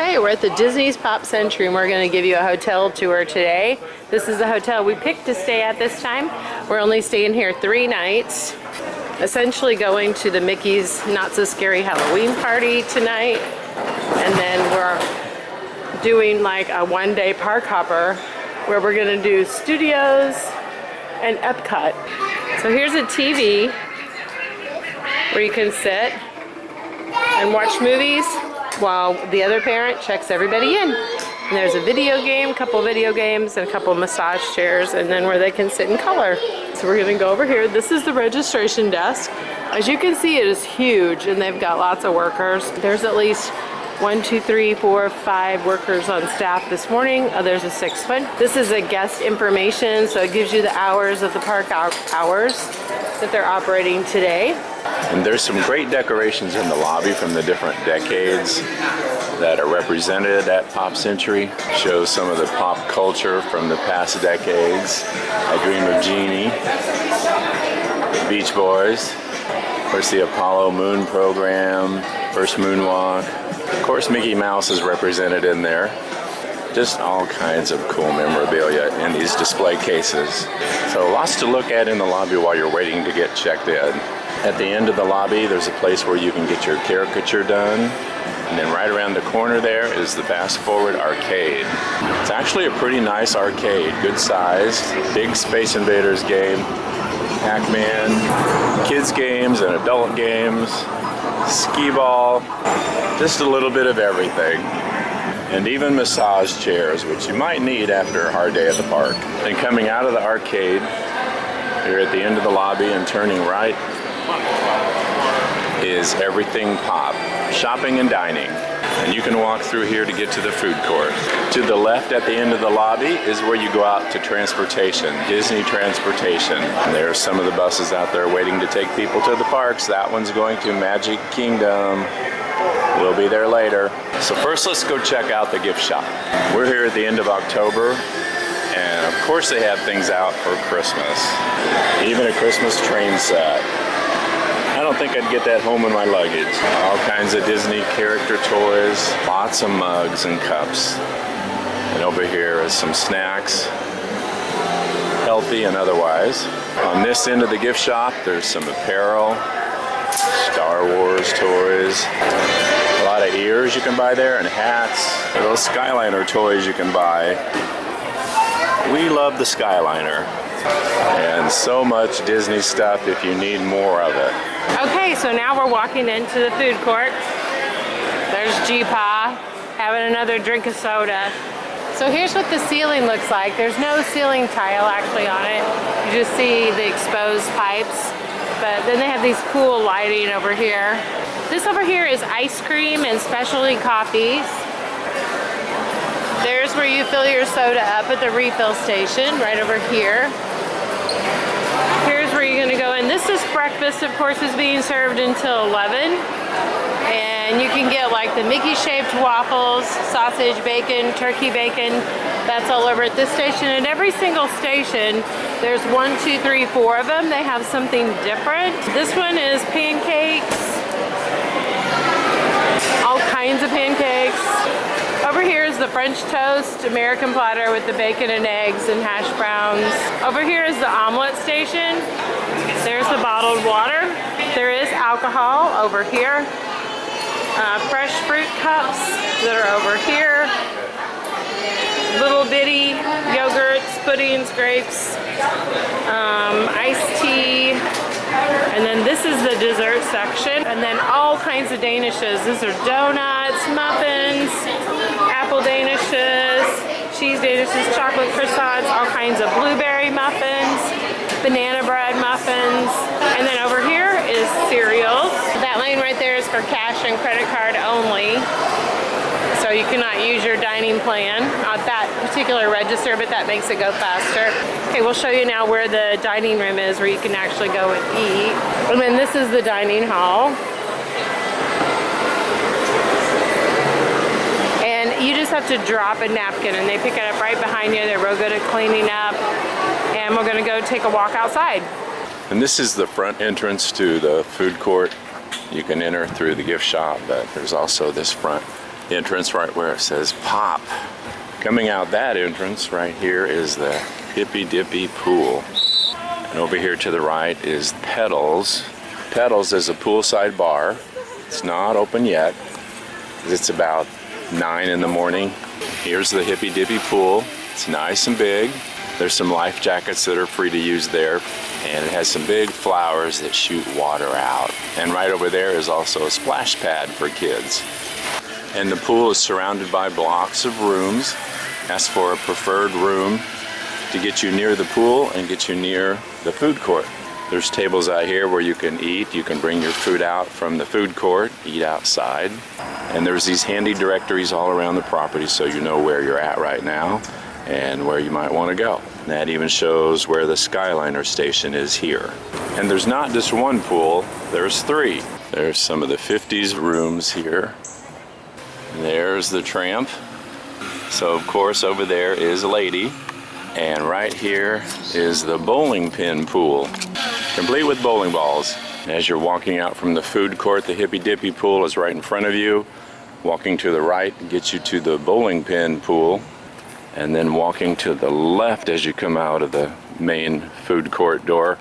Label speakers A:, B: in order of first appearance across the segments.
A: Okay, we're at the Disney's Pop Century and we're going to give you a hotel tour today. This is the hotel we picked to stay at this time. We're only staying here 3 nights. Essentially going to the Mickey's Not So Scary Halloween party tonight. And then we're doing like a 1-day park hopper where we're going to do Studios and Epcot. So here's a TV where you can sit and watch movies while the other parent checks everybody in. And there's a video game, couple video games, and a couple massage chairs, and then where they can sit in color. So we're gonna go over here. This is the registration desk. As you can see, it is huge, and they've got lots of workers. There's at least 1, 2, 3, 4, 5 workers on staff this morning. Oh, there's a 6th one. This is a guest information, so it gives you the hours of the park hours that they're operating today.
B: And there's some great decorations in the lobby from the different decades that are represented at Pop Century. Shows some of the pop culture from the past decades. I Dream of Jeannie, Beach Boys, of course the Apollo Moon program, first moonwalk. Of course Mickey Mouse is represented in there. Just all kinds of cool memorabilia in these display cases. So lots to look at in the lobby while you're waiting to get checked in. At the end of the lobby, there's a place where you can get your caricature done. And then right around the corner there is the Fast Forward Arcade. It's actually a pretty nice arcade, good sized, big Space Invaders game, Pac-Man, kids games and adult games, skee-ball, just a little bit of everything. And even massage chairs, which you might need after a hard day at the park. And coming out of the arcade, here at the end of the lobby and turning right, is Everything Pop, shopping and dining. And you can walk through here to get to the food court. To the left at the end of the lobby is where you go out to transportation, Disney Transportation. And there's some of the buses out there waiting to take people to the parks. That one's going to Magic Kingdom. We'll be there later. So first let's go check out the gift shop. We're here at the end of October, and of course they have things out for Christmas. Even a Christmas train set. I don't think I'd get that home in my luggage. All kinds of Disney character toys, lots of mugs and cups. And over here is some snacks, healthy and otherwise. On this end of the gift shop, there's some apparel, Star Wars toys, a lot of ears you can buy there, and hats. Those Skyliner toys you can buy. We love the Skyliner. And so much Disney stuff if you need more of it.
A: Okay, so now we're walking into the food court. There's GPA having another drink of soda. So here's what the ceiling looks like. There's no ceiling tile actually on it. You just see the exposed pipes. But then they have these cool lighting over here. This over here is ice cream and specialty coffees. There's where you fill your soda up at the refill station, right over here. Here's where you're gonna go in. This is breakfast, of course, is being served until 11. And you can get like the Mickey-shaped waffles, sausage, bacon, turkey bacon. That's all over at this station. At every single station, there's 1, 2, 3, 4 of them. They have something different. This one is pancakes. All kinds of pancakes. Over here is the French toast American platter with the bacon and eggs and hash browns. Over here is the Omelet Station. There's the bottled water. There is alcohol over here. Fresh fruit cups that are over here. Little bitty yogurts, puddings, grapes, iced tea. And then this is the dessert section. And then all kinds of danishes. These are donuts, muffins, apple danishes, cheese danishes, chocolate croissants, all kinds of blueberry muffins, banana bread muffins. And then over here is cereals. That lane right there is for cash and credit card only. So you cannot use your dining plan at that particular register, but that makes it go faster. Okay, we'll show you now where the dining room is, where you can actually go and eat. And then this is the dining hall. And you just have to drop a napkin and they pick it up right behind you. They're real good at cleaning up. And we're gonna go take a walk outside.
B: And this is the front entrance to the food court. You can enter through the gift shop, but there's also this front entrance right where it says Pop. Coming out that entrance right here is the Hippie-Dippie Pool. And over here to the right is Pedals. Pedals is a poolside bar. It's not open yet. It's about 9 in the morning. Here's the Hippie-Dippie Pool. It's nice and big. There's some life jackets that are free to use there. And it has some big flowers that shoot water out. And right over there is also a splash pad for kids. And the pool is surrounded by blocks of rooms. Ask for a preferred room to get you near the pool and get you near the food court. There's tables out here where you can eat. You can bring your food out from the food court, eat outside. And there's these handy directories all around the property so you know where you're at right now and where you might want to go. And that even shows where the Skyliner station is here. And there's not just one pool, there's 3. There's some of the 50s rooms here. There's the tramp. So of course over there is a lady. And right here is the bowling pin pool, complete with bowling balls. As you're walking out from the food court, the Hippie-Dippie Pool is right in front of you. Walking to the right gets you to the bowling pin pool. And then walking to the left as you come out of the main food court door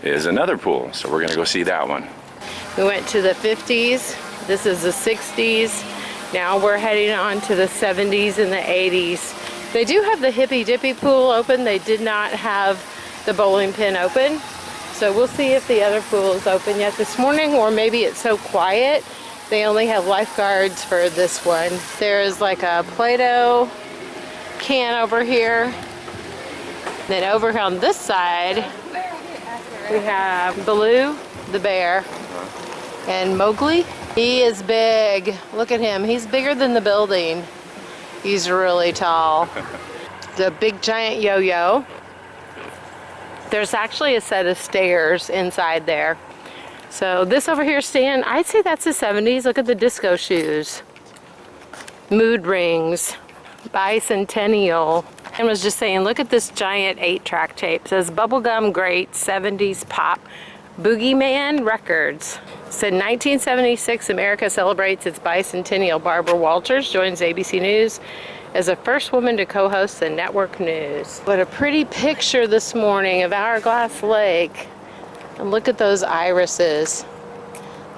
B: is another pool. So we're gonna go see that one.
A: We went to the 50s. This is the 60s. Now we're heading on to the 70s and the 80s. They do have the Hippie-Dippie Pool open. They did not have the bowling pin open. So we'll see if the other pool is open yet this morning, or maybe it's so quiet they only have lifeguards for this one. There's like a Play-Doh can over here. Then over here on this side, we have Baloo, the bear, and Mowgli. He is big. Look at him. He's bigger than the building. He's really tall. The big giant yo-yo. There's actually a set of stairs inside there. So this over here, Stan, I'd say that's the 70s. Look at the disco shoes. Mood rings. Bicentennial. And was just saying, look at this giant 8-track tape. It says Bubblegum Great 70s Pop Boogeyman Records. It said 1976, America celebrates its bicentennial. Barbara Walters joins ABC News as the first woman to co-host the network news. What a pretty picture this morning of Hourglass Lake. And look at those irises.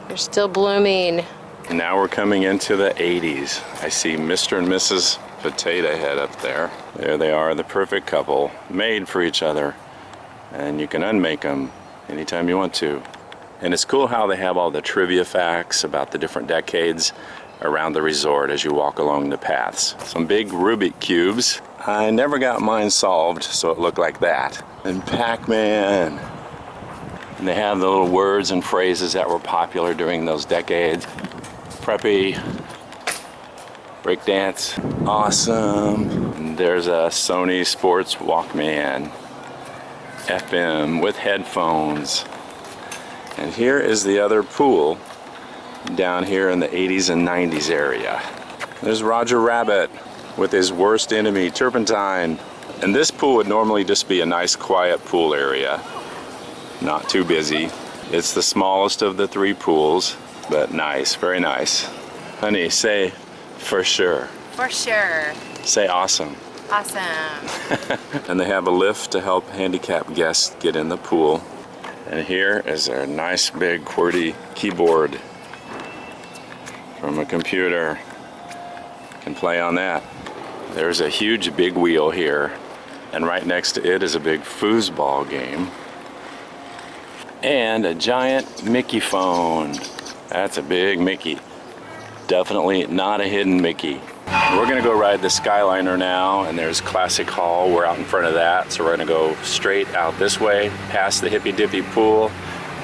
A: They're still blooming.
B: Now we're coming into the 80s. I see Mr. and Mrs. Potato Head up there. There they are, the perfect couple, made for each other. And you can unmake them anytime you want to. And it's cool how they have all the trivia facts about the different decades around the resort as you walk along the paths. Some big Rubik cubes. I never got mine solved, so it looked like that. And Pac-Man. And they have the little words and phrases that were popular during those decades. Preppy, breakdance, awesome. And there's a Sony Sports Walkman, FM with headphones. And here is the other pool down here in the 80s and 90s area. There's Roger Rabbit with his worst enemy, Turpentine. And this pool would normally just be a nice quiet pool area. Not too busy. It's the smallest of the 3 pools, but nice, very nice. Honey, say for sure.
A: For sure.
B: Say awesome.
A: Awesome.
B: And they have a lift to help handicapped guests get in the pool. And here is a nice big QWERTY keyboard from a computer. You can play on that. There's a huge big wheel here, and right next to it is a big foosball game. And a giant Mickey phone. That's a big Mickey. Definitely not a hidden Mickey. We're gonna go ride the Skyliner now, and there's Classic Hall. We're out in front of that, so we're gonna go straight out this way, past the Hippie-Dippie Pool,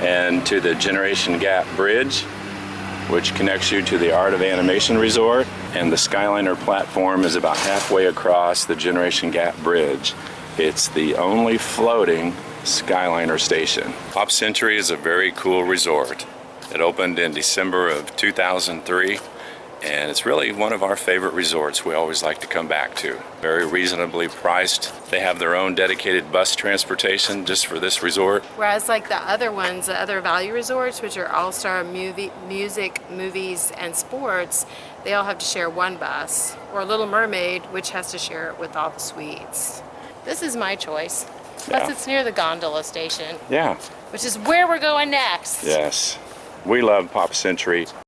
B: and to the Generation Gap Bridge, which connects you to the Art of Animation Resort. And the Skyliner platform is about halfway across the Generation Gap Bridge. It's the only floating Skyliner station. Pop Century is a very cool resort. It opened in December of 2003, And it's really one of our favorite resorts we always like to come back to. Very reasonably priced. They have their own dedicated bus transportation just for this resort.
A: Whereas like the other ones, the other value resorts, which are all-star music, movies, and sports, they all have to share one bus. Or Little Mermaid, which has to share it with all the suites. This is my choice. Plus
B: Yeah.
A: it's near the gondola station,
B: Yeah.
A: which is where we're going next.
B: Yes. We love Pop Century.